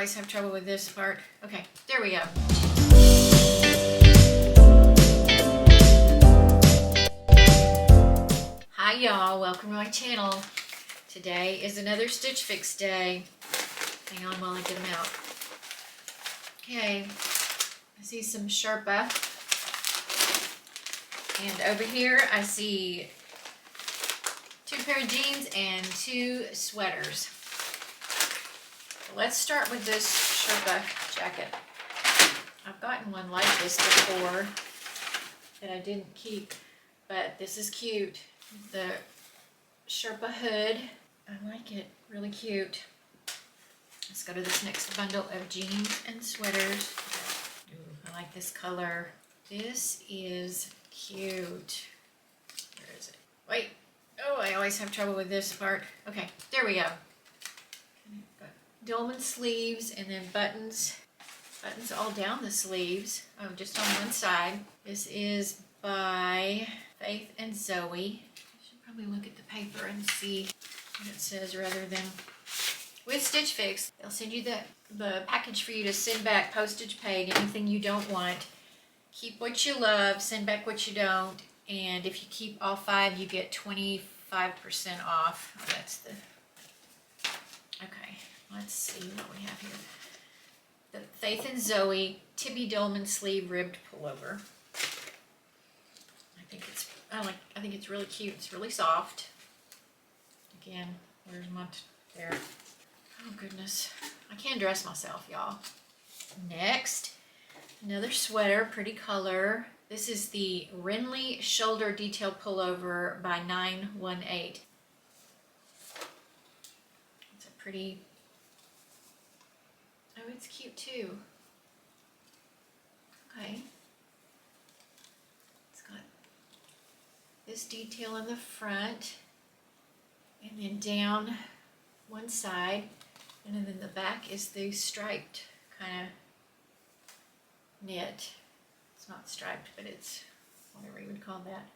always have trouble with this part. Okay, there we go. Hi y'all, welcome to my channel. Today is another Stitch Fix day. Hang on while I get them out. Okay, I see some Sherpa. And over here I see 2 pair of jeans and 2 sweaters. Let's start with this Sherpa jacket. I've gotten one like this before that I didn't keep, but this is cute. The Sherpa hood, I like it, really cute. Let's go to this next bundle of jeans and sweaters. Ooh, I like this color. This is cute. Where is it? Wait. Oh, I always have trouble with this part. Okay, there we go. Dolman sleeves and then buttons. Buttons all down the sleeves. Oh, just on one side. This is by Faith and Zoe. I should probably look at the paper and see what it says rather than... With Stitch Fix, they'll send you the package for you to send back, postage paid, anything you don't want. Keep what you love, send back what you don't, and if you keep all 5, you get 25% off. Oh, that's the... Okay, let's see what we have here. The Faith and Zoe Tibby Dolman sleeve ribbed pullover. I think it's really cute. It's really soft. Again, where's my... There. Oh goodness, I can't dress myself, y'all. Next, another sweater, pretty color. This is the Renly shoulder detail pullover by 918. It's a pretty, oh, it's cute too. Okay. It's got this detail in the front and then down one side. And then the back is the striped kind of knit. It's not striped, but it's whatever you would call that.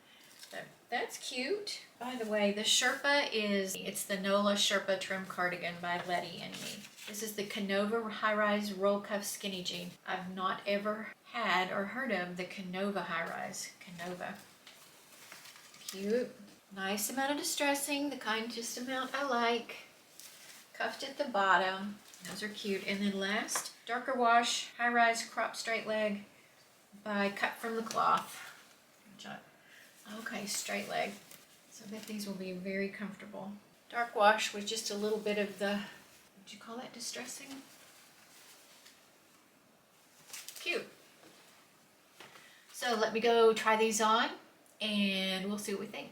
But that's cute. By the way, the Sherpa it's the Nola Sherpa trim cardigan by Letty and me. This is the Canova high-rise roll cuff skinny jean. I've not ever had or heard of the Canova high-rise. Canova. Cute. Nice amount of distressing, the kind just amount I like. Cuffed at the bottom. Those are cute. And then last, darker wash, high-rise crop straight leg by Cut from the Cloth. Okay, straight leg. So I bet these will be very comfortable. Dark wash with just a little bit of the, would you call that distressing? Cute. So let me go try these on and we'll see what we think.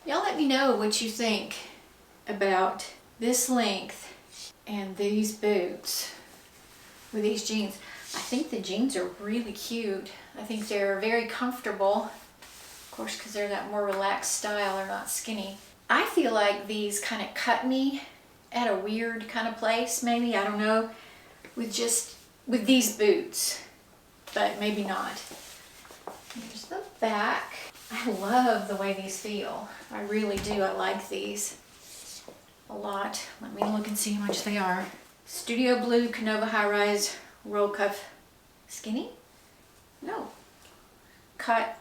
Y'all let me know what you think about this length and these boots with these jeans. I think the jeans are really cute. I think they're very comfortable. Of course, because they're that more relaxed style, they're not skinny. I feel like these kind of cut me at a weird kind of place, maybe, I don't know, with these boots, but maybe not. Here's the back. I love the way these feel. I really do. I like these a lot. Let me look and see how much they are. Studio Blue Canova High Rise Roll Cuff Skinny? No. Cut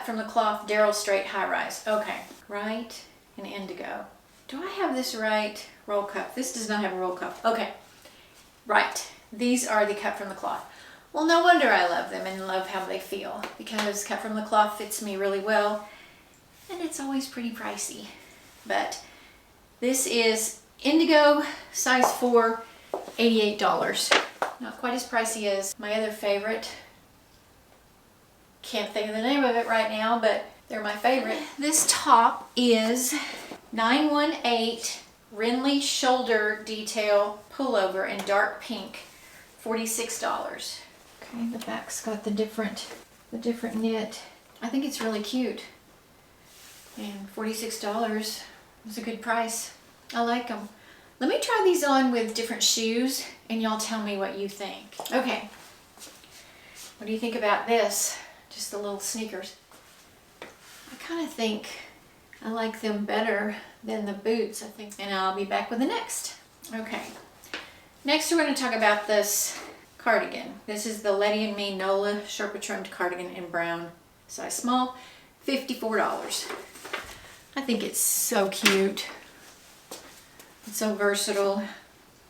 from the Cloth Darryl Straight High Rise. Okay. Right and indigo. Do I have this right? Roll cuff. This does not have a roll cuff. Okay. Right. These are the Cut from the Cloth. Well, no wonder I love them and love how they feel, because Cut from the Cloth fits me really well and it's always pretty pricey. But this is indigo, size 4, $88. Not quite as pricey as my other favorite. Can't think of the name of it right now, but they're my favorite. This top is 918 Renly shoulder detail pullover in dark pink, $46. Okay, the back's got the different knit. I think it's really cute. And $46 is a good price. I like them. Let me try these on with different shoes and y'all tell me what you think. Okay. What do you think about this? Just the little sneakers. I kind of think I like them better than the boots, I think. And I'll be back with the next. Okay. Next we're going to talk about this cardigan. This is the Letty and Me Nola Sherpa trimmed cardigan in brown, size small, $54. I think it's so cute. It's so versatile.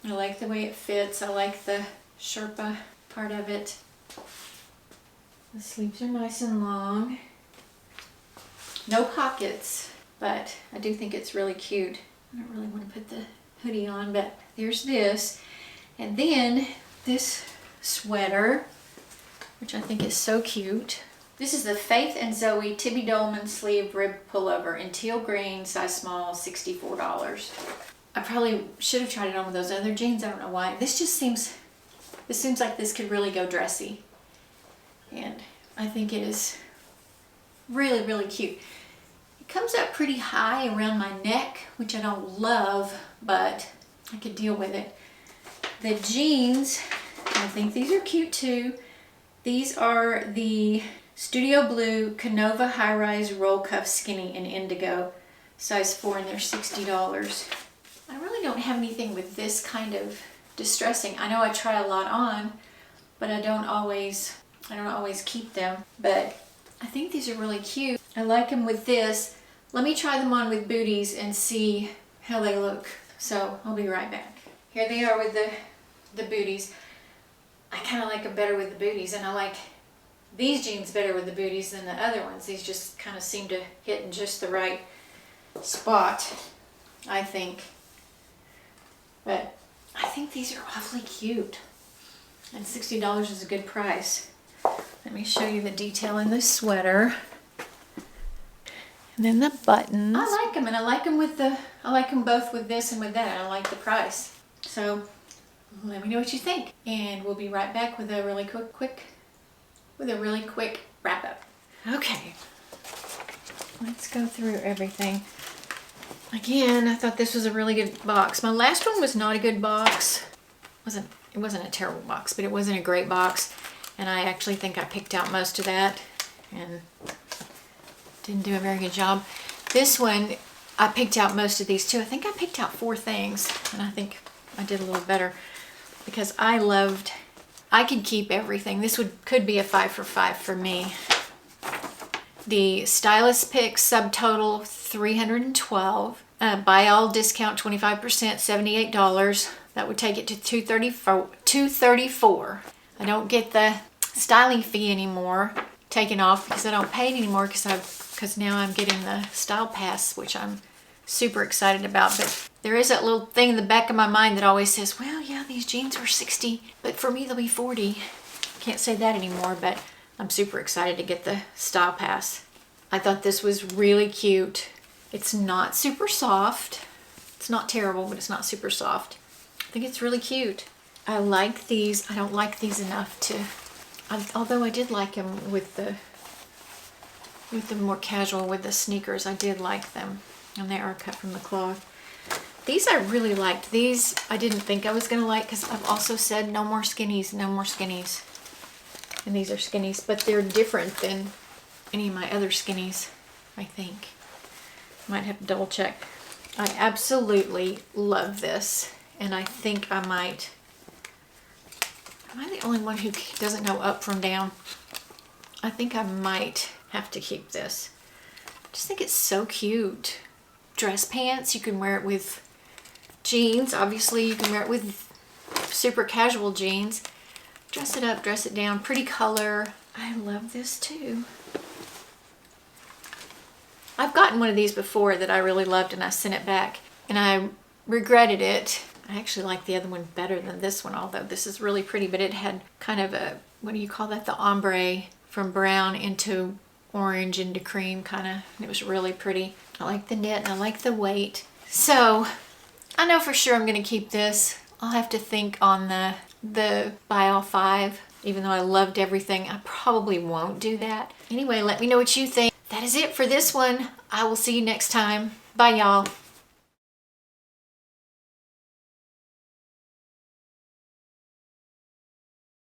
I like the way it fits. I like the Sherpa part of it. The sleeves are nice and long. No pockets, but I do think it's really cute. I don't really want to put the hoodie on, but there's this. And then this sweater, which I think is so cute. This is the Faith and Zoe Tibby Dolman sleeve rib pullover in teal green, size small, $64. I probably should have tried it on with those other jeans. I don't know why. This seems like this could really go dressy. And I think it is really, really cute. It comes up pretty high around my neck, which I don't love, but I could deal with it. The jeans, I think these are cute too. These are the Studio Blue Canova High Rise Roll Cuff Skinny in indigo, size 4, and they're $60. I really don't have anything with this kind of distressing. I know I try a lot on, but I don't always keep them. But I think these are really cute. I like them with this. Let me try them on with booties and see how they look. So I'll be right back. Here they are with the booties. I kind of like them better with the booties, and I like these jeans better with the booties than the other ones. These just kind of seem to hit in just the right spot, I think. But I think these are awfully cute. And $60 is a good price. Let me show you the detail in this sweater. And then the buttons. I like them, and I like them both with this and with that. I like the price. So let me know what you think. And we'll be right back with a really quick wrap up. Okay. Let's go through everything. Again, I thought this was a really good box. My last one was not a good box. It wasn't a terrible box, but it wasn't a great box. And I actually think I picked out most of that and didn't do a very good job. This one, I picked out most of these too. I think I picked out 4 things, and I think I did a little better because I could keep everything. This could be a 5 for 5 for me. The stylist pick subtotal $312. Buy all discount 25%, $78. That would take it to $234. I don't get the styling fee anymore taken off because I don't pay it anymore because now I'm getting the style pass, which I'm super excited about. But there is that little thing in the back of my mind that always says, well, yeah, these jeans were $60, but for me they'll be $40. Can't say that anymore, but I'm super excited to get the style pass. I thought this was really cute. It's not super soft. It's not terrible, but it's not super soft. I think it's really cute. I like these. I don't like these enough to, although I did like them with the more casual, with the sneakers. I did like them, and they are cut from the cloth. These I really liked. These I didn't think I was going to like because I've also said no more skinnies, no more skinnies. And these are skinnies, but they're different than any of my other skinnies, I think. Might have to double check. I absolutely love this, and I think I might. Am I the only one who doesn't know up from down? I think I might have to keep this. I just think it's so cute. Dress pants, you can wear it with jeans. Obviously, you can wear it with super casual jeans. Dress it up, dress it down. Pretty color. I love this too. I've gotten one of these before that I really loved, and I sent it back, and I regretted it. I actually like the other one better than this one, although this is really pretty, but it had kind of a, what do you call that? The ombre from brown into orange into cream kind of. It was really pretty. I like the knit, and I like the weight. So I know for sure I'm going to keep this. I'll have to think on the buy all 5. Even though I loved everything, I probably won't do that. Anyway, let me know what you think. That is it for this one. I will see you next time. Bye, y'all.